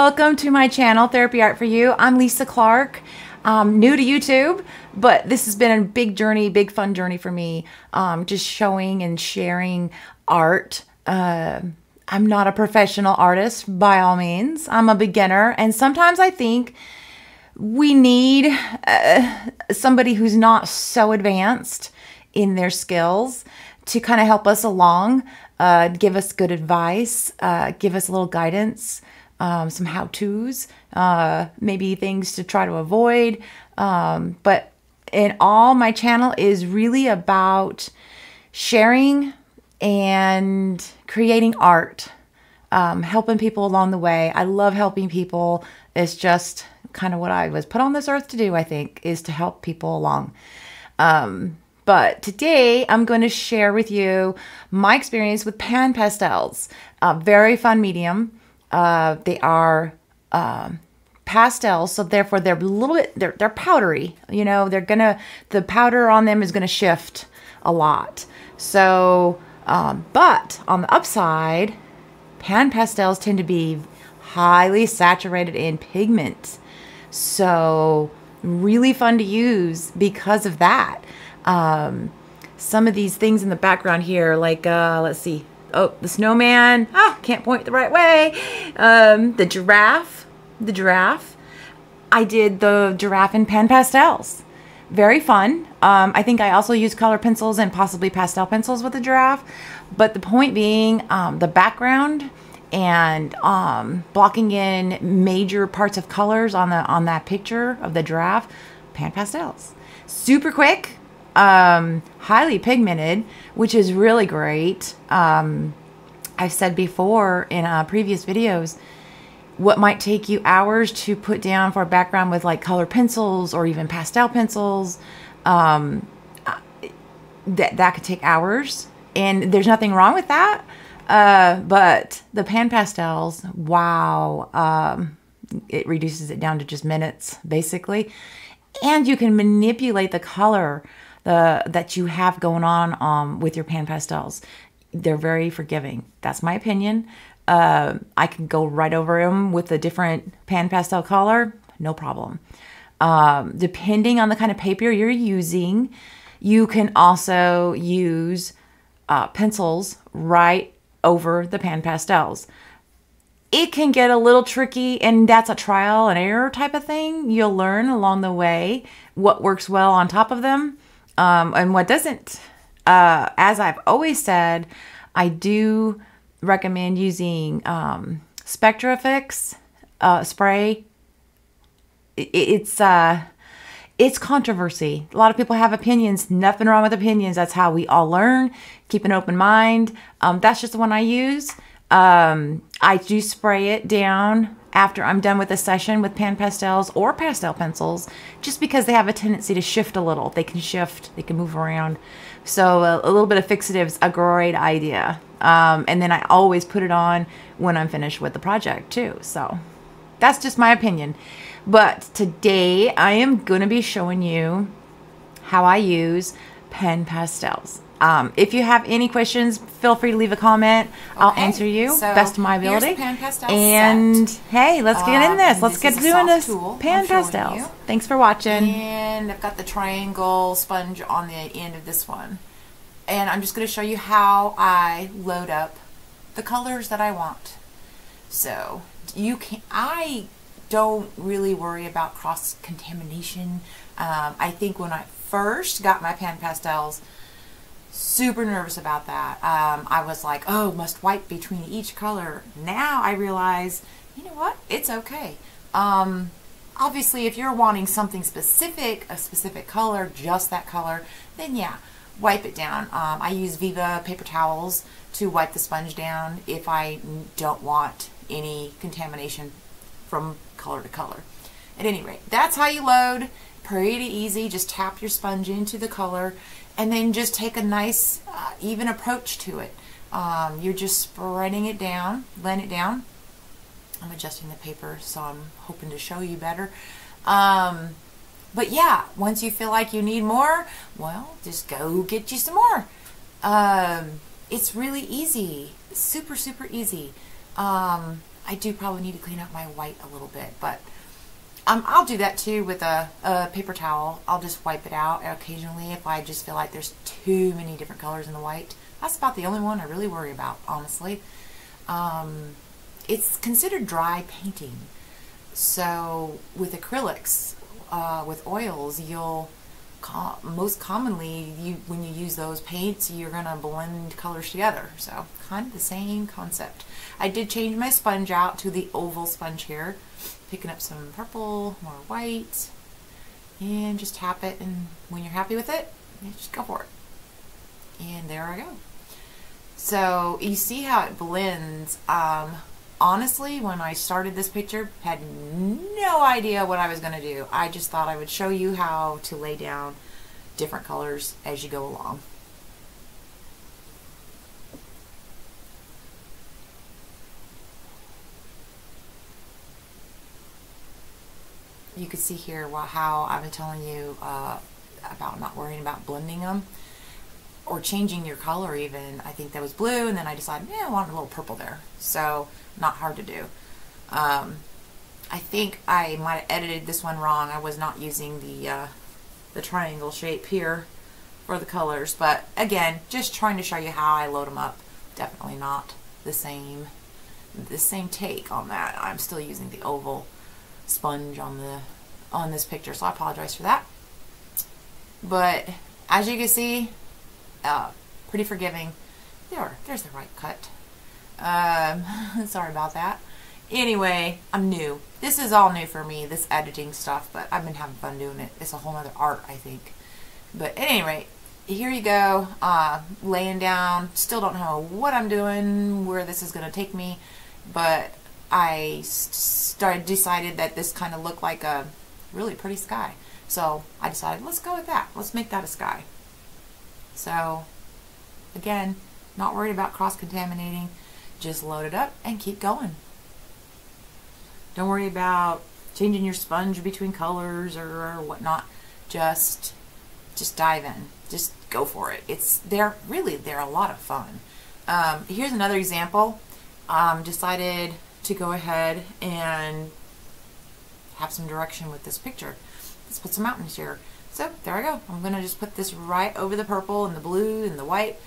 welcome to my channel, Therapy Art for You. I'm Lisa Clark. I'm new to YouTube, but this has been a big journey, big fun journey for me, just showing and sharing art. I'm not a professional artist by all means. I'm a beginner, and sometimes I think we need somebody who's not so advanced in their skills to kind of help us along, give us good advice, give us a little guidance, some how-tos, maybe things to try to avoid. But in all, my channel is really about sharing and creating art, helping people along the way. I love helping people. It's just kind of what I was put on this earth to do, I think, is to help people along. But today I'm going to share with you my experience with pan pastels, a very fun medium. They are pastels, so therefore they're a little bit, they're powdery. You know, the powder on them is gonna shift a lot. So, but on the upside, pan pastels tend to be highly saturated in pigment. So really fun to use because of that. Some of these things in the background here, like, let's see. Oh, the snowman. Can't point the right way. The giraffe. I did the giraffe in pan pastels. Very fun. I think I also used color pencils and possibly pastel pencils with the giraffe. But the point being, the background and blocking in major parts of colors on that picture of the giraffe, pan pastels. Super quick. Highly pigmented, which is really great. I've said before in previous videos, what might take you hours to put down for a background with like color pencils or even pastel pencils, that could take hours, and there's nothing wrong with that. But the pan pastels, wow, it reduces it down to just minutes, basically. And you can manipulate the color that you have going on with your pan pastels. They're very forgiving. That's my opinion. I can go right over them with a different pan pastel color, no problem. Depending on the kind of paper you're using, you can also use pencils right over the pan pastels. It can get a little tricky, and that's a trial and error type of thing. You'll learn along the way what works well on top of them. And what doesn't. As I've always said, I do recommend using Spectrafix spray. It's controversy. A lot of people have opinions. Nothing wrong with opinions. That's how we all learn. Keep an open mind. That's just the one I use. I do spray it down after I'm done with a session with pan pastels or pastel pencils, just because they have a tendency to shift a little. They can shift, they can move around. So a little bit of fixative's a great idea. And then I always put it on when I'm finished with the project too. So that's just my opinion. But today I am going to be showing you how I use pan pastels. If you have any questions, feel free to leave a comment. Okay, I'll answer you best of my ability. Here's the pan pastel and set. Hey, let's get in this. Let's get doing this pan pastels. You. Thanks for watching. And I've got the triangle sponge on the end of this one. And I'm just going to show you how I load up the colors that I want. So I don't really worry about cross-contamination. I think when I first got my pan pastels, super nervous about that. I was like, oh, must wipe between each color. Now I realize, you know what? It's okay. Obviously, if you're wanting something specific, a specific color, just that color, then yeah, wipe it down. I use Viva paper towels to wipe the sponge down if I don't want any contamination from color to color. At any rate, that's how you load. Pretty easy. Just tap your sponge into the color and then just take a nice even approach to it. You're just spreading it down, laying it down. I'm adjusting the paper, so I'm hoping to show you better. But yeah, once you feel like you need more, well, just go get you some more. It's really easy, super, super easy. I do probably need to clean up my white a little bit, but I'll do that too with a paper towel. I'll just wipe it out occasionally if I just feel like there's too many different colors in the white. That's about the only one I really worry about, honestly. It's considered dry painting. So with acrylics, with oils, you'll most commonly, when you use those paints, you're going to blend colors together. So kind of the same concept. I did change my sponge out to the oval sponge here, picking up some purple, more white, and just tap it, and when you're happy with it, you just go for it. And there I go. So you see how it blends. Honestly, when I started this picture, had no idea what I was going to do. I just thought I would show you how to lay down different colors as you go along. You can see here how I've been telling you about not worrying about blending them or changing your color even. I think that was blue, and then I decided, yeah, I want a little purple there. So not hard to do. I think I might have edited this one wrong. I was not using the triangle shape here for the colors, but again, just trying to show you how I load them up. Definitely not the same take on that. I'm still using the oval sponge on this picture, so I apologize for that. But as you can see, pretty forgiving. There's the right cut. Sorry about that. Anyway, I'm new. This is all new for me, this editing stuff, but I've been having fun doing it. It's a whole nother art, I think. But at any rate, here you go, laying down. Still don't know what I'm doing, where this is going to take me, but I decided that this kind of looked like a really pretty sky. So I decided, let's go with that. Let's make that a sky. So again, not worried about cross-contaminating. Just load it up and keep going. Don't worry about changing your sponge between colors or whatnot. Just dive in. Just go for it. They're a lot of fun. Here's another example. Decided to go ahead and have some direction with this picture. Let's put some mountains here. So there I go. I'm gonna just put this right over the purple and the blue and the white.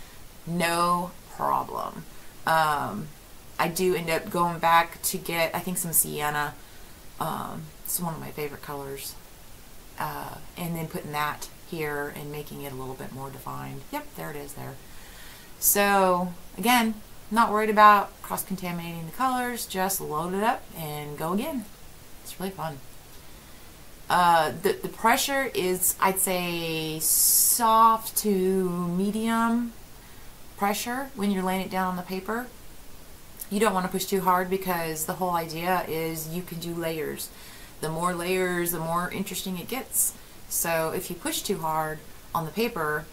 No problem. I do end up going back to get, I think, some sienna. It's one of my favorite colors. And then putting that here and making it a little bit more defined. Yep, there it is there. So again, not worried about cross-contaminating the colors. Just load it up and go again. It's really fun. The pressure is, I'd say, soft to medium pressure when you're laying it down on the paper. You don't want to push too hard because the whole idea is you can do layers. The more layers, the more interesting it gets. So if you push too hard on the paper,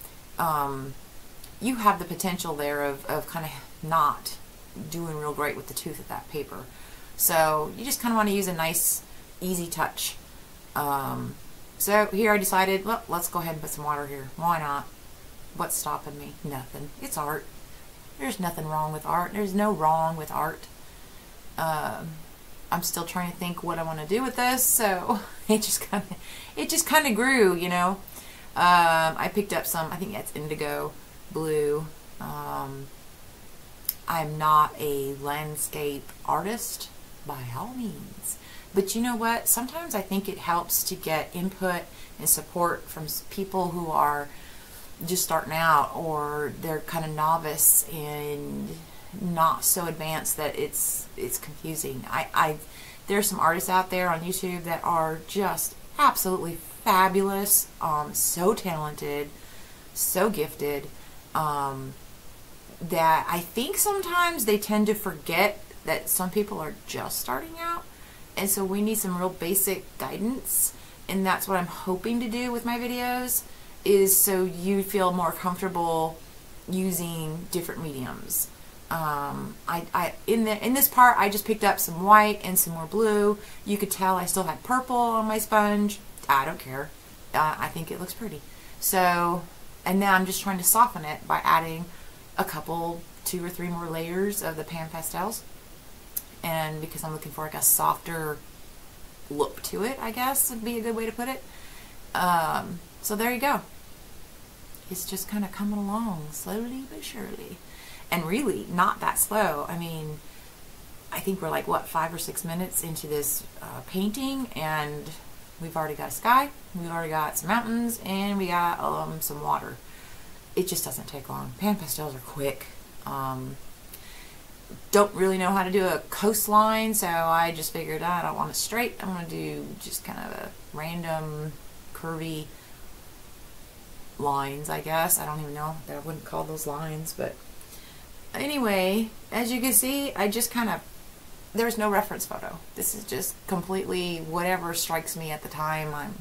you have the potential there of kind of not doing real great with the tooth of that paper. So you just kind of want to use a nice, easy touch. So here I decided, well, let's go ahead and put some water here. Why not? What's stopping me? Nothing. It's art. There's nothing wrong with art. There's no wrong with art. I'm still trying to think what I want to do with this, so it just kind of grew, you know. I picked up some, I think that's indigo blue. I'm not a landscape artist by all means, but you know what? Sometimes I think it helps to get input and support from people who are just starting out, or they're kind of novice and not so advanced that it's confusing. There's some artists out there on YouTube that are just absolutely fabulous, so talented, so gifted, that I think sometimes they tend to forget that some people are just starting out, and so we need some real basic guidance, and that's what I'm hoping to do with my videos, is so you feel more comfortable using different mediums. In this part, I just picked up some white and some more blue. You could tell I still had purple on my sponge. I don't care. I think it looks pretty. So, and now I'm just trying to soften it by adding a couple, 2 or 3 more layers of the Pan Pastels. and because I'm looking for like a softer look to it, I guess would be a good way to put it. So there you go. It's just kind of coming along slowly but surely, and really not that slow. I mean, I think we're like, what, 5 or 6 minutes into this painting, and we've already got a sky, we've already got some mountains, and we got some water. It just doesn't take long. Pan pastels are quick. Don't really know how to do a coastline, so I just figured I don't want it straight. I'm going to do just kind of a random curvy lines, I guess. I don't even know. I wouldn't call those lines, but anyway, as you can see, I just kind of, there's no reference photo. This is just completely whatever strikes me at the time. I'm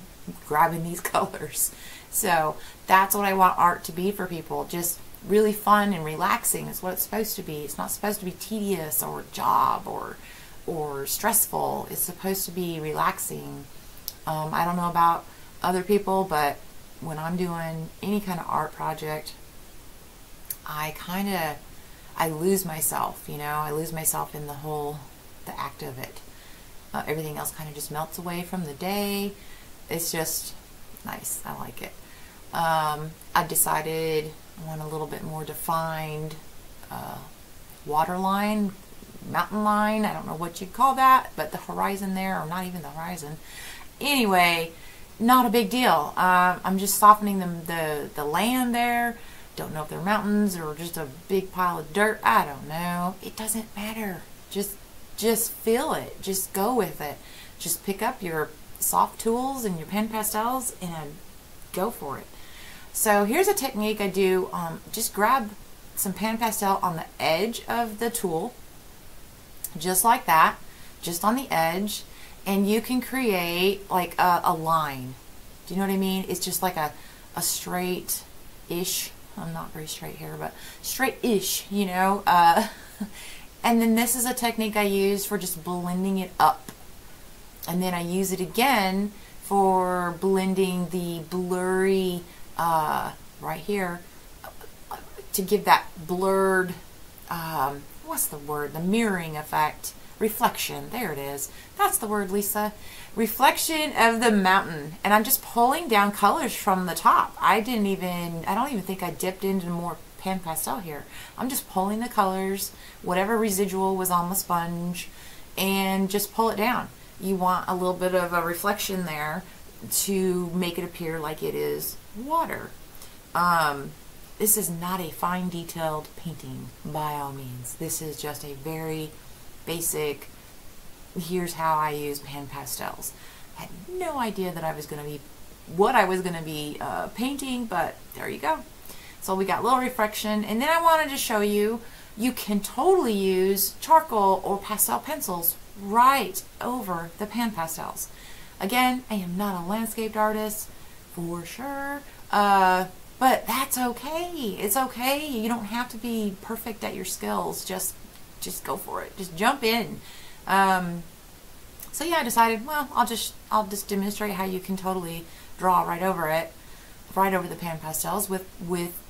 grabbing these colors. So that's what I want art to be for people. Just really fun and relaxing is what it's supposed to be. It's not supposed to be tedious or a job or stressful. It's supposed to be relaxing. I don't know about other people, but when I'm doing any kind of art project, I lose myself, you know. I lose myself in the act of it. Everything else kind of just melts away from the day. It's just nice. I like it. I decided I want a little bit more defined water line, mountain line. I don't know what you'd call that, but the horizon there, or not even the horizon. Anyway, not a big deal. I'm just softening the land there. Don't know if they're mountains or just a big pile of dirt. I don't know. It doesn't matter. Just feel it. Just go with it. Just pick up your soft tools and your pan pastels and go for it. So here's a technique I do. Just grab some pan pastel on the edge of the tool, just like that, just on the edge, and you can create like a line. Do you know what I mean? It's just like a straight-ish, I'm not very straight here, but straight-ish, you know. And then this is a technique I use for just blending it up. And then I use it again for blending the blurry, right here, to give that blurred, what's the word? The mirroring effect. Reflection. There it is. That's the word, Lisa. Reflection of the mountain. And I'm just pulling down colors from the top. I don't even think I dipped into more pan pastel here. I'm just pulling the colors, whatever residual was on the sponge, and just pull it down. You want a little bit of a reflection there to make it appear like it is water. This is not a fine detailed painting by all means. This is just a very basic, here's how I use pan pastels. I had no idea that I was going to be, what I was going to be painting, but there you go. So we got a little reflection, and then I wanted to show you, you can totally use charcoal or pastel pencils right over the pan pastels. Again, I am not a landscaped artist, for sure, but that's okay. It's okay. You don't have to be perfect at your skills. Just go for it. Just jump in. So yeah, I decided, well, I'll just demonstrate how you can totally draw right over it, right over the pan pastels with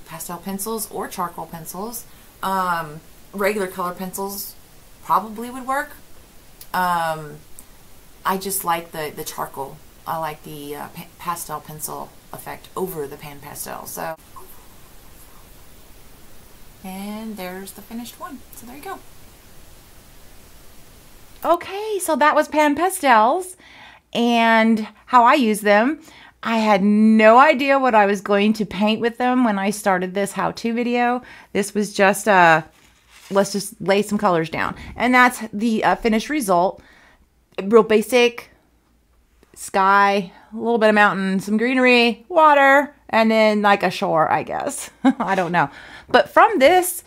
pastel pencils or charcoal pencils. Regular color pencils probably would work. I just like the charcoal. I like the pastel pencil effect over the pan pastel. So, and there's the finished one. So there you go. Okay, so that was pan pastels and how I use them. I had no idea what I was going to paint with them when I started this how-to video. This was just let's just lay some colors down. And that's the finished result. Real basic sky, a little bit of mountain, some greenery, water, and then like a shore, I guess. I don't know. But from this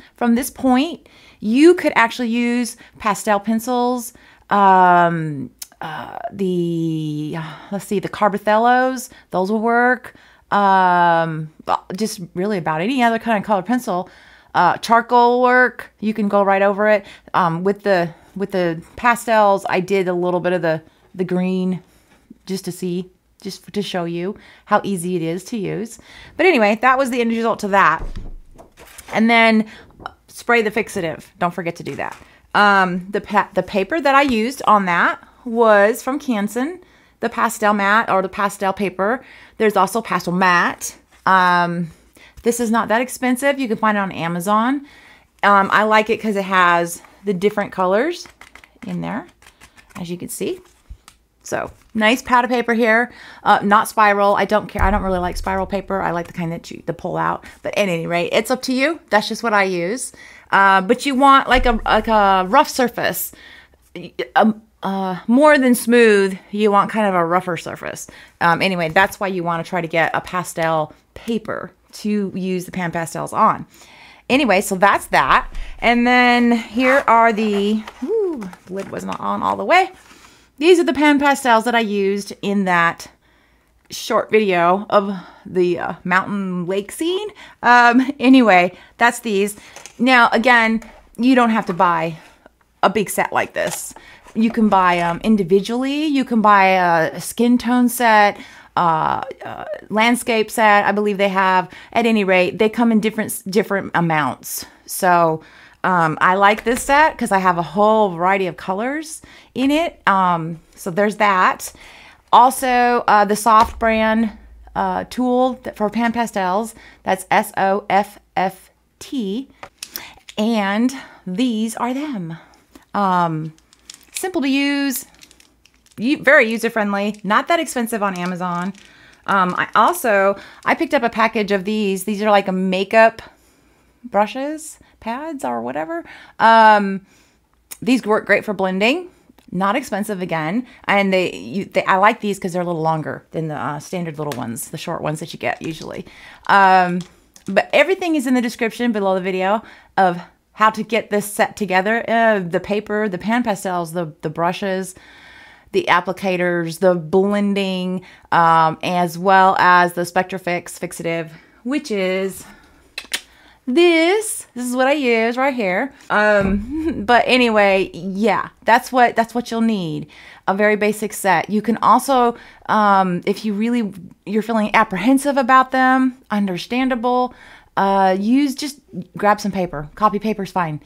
point, you could actually use pastel pencils, let's see, the Carbothellos, those will work. Just really about any other kind of colored pencil. Charcoal will work. You can go right over it. With the pastels, I did a little bit of the green just to show you how easy it is to use. But anyway, that was the end result to that. And then spray the fixative. Don't forget to do that. The paper that I used on that was from Canson, the pastel mat or the pastel paper. There's also pastel matte. This is not that expensive. You can find it on Amazon. I like it because it has the different colors in there, as you can see. So nice powder paper here, not spiral. I don't care. I don't really like spiral paper. I like the kind that you pull out. But at any rate, it's up to you. That's just what I use. But you want like a rough surface, more than smooth. You want kind of a rougher surface. Anyway, that's why you want to try to get a pastel paper to use the pan pastels on. Anyway, so that's that. And then here are the, the lid was not on all the way. These are the pan pastels that I used in that short video of the mountain lake scene. Anyway, that's these. Now, again, you don't have to buy a big set like this. You can buy individually. You can buy a skin tone set, landscape set, I believe they have. At any rate, they come in different amounts. So I like this set because I have a whole variety of colors in it. So there's that. Also, the Soft brand tool for pan pastels. That's SOFFT. And these are them. Simple to use. Very user-friendly, not that expensive on Amazon. I picked up a package of these. These are like a makeup brushes, pads or whatever. These work great for blending. Not expensive again. And I like these because they're a little longer than the standard little ones, the short ones that you get usually. But everything is in the description below the video of how to get this set together. The paper, the pan pastels, the brushes, the applicators, the blending, as well as the Spectrafix fixative, which is this. This is what I use right here. But anyway, yeah, that's what you'll need. A very basic set. You can also, if you're feeling apprehensive about them, understandable, just grab some paper. Copy paper's fine.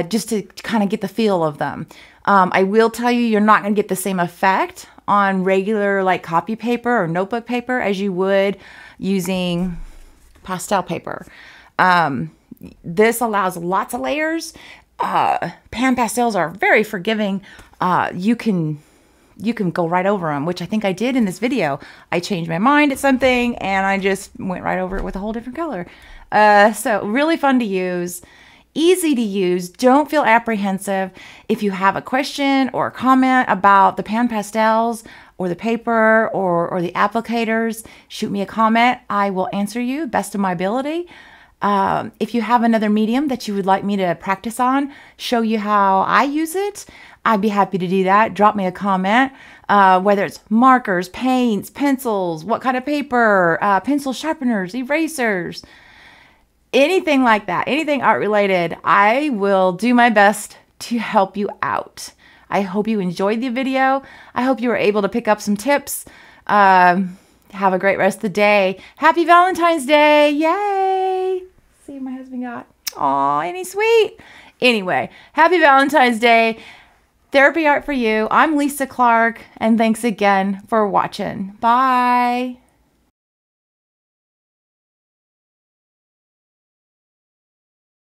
Just to kind of get the feel of them. I will tell you, you're not going to get the same effect on regular like copy paper or notebook paper as you would using pastel paper. This allows lots of layers. Pan pastels are very forgiving. You can go right over them, which I think I did in this video. I changed my mind at something and I just went right over it with a whole different color. So really fun to use. Easy to use. Don't feel apprehensive. If you have a question or a comment about the pan pastels or the paper or the applicators, shoot me a comment. I will answer you best of my ability. If you have another medium that you would like me to practice on, show you how I use it, I'd be happy to do that. Drop me a comment, whether it's markers, paints, pencils, what kind of paper, pencil sharpeners, erasers, anything like that, anything art related, I will do my best to help you out. I hope you enjoyed the video. I hope you were able to pick up some tips. Have a great rest of the day. Happy Valentine's Day. Yay. See what my husband got. Aw, ain't he sweet? Anyway, happy Valentine's Day. Therapy art for you. I'm Lisa Clark, and thanks again for watching. Bye.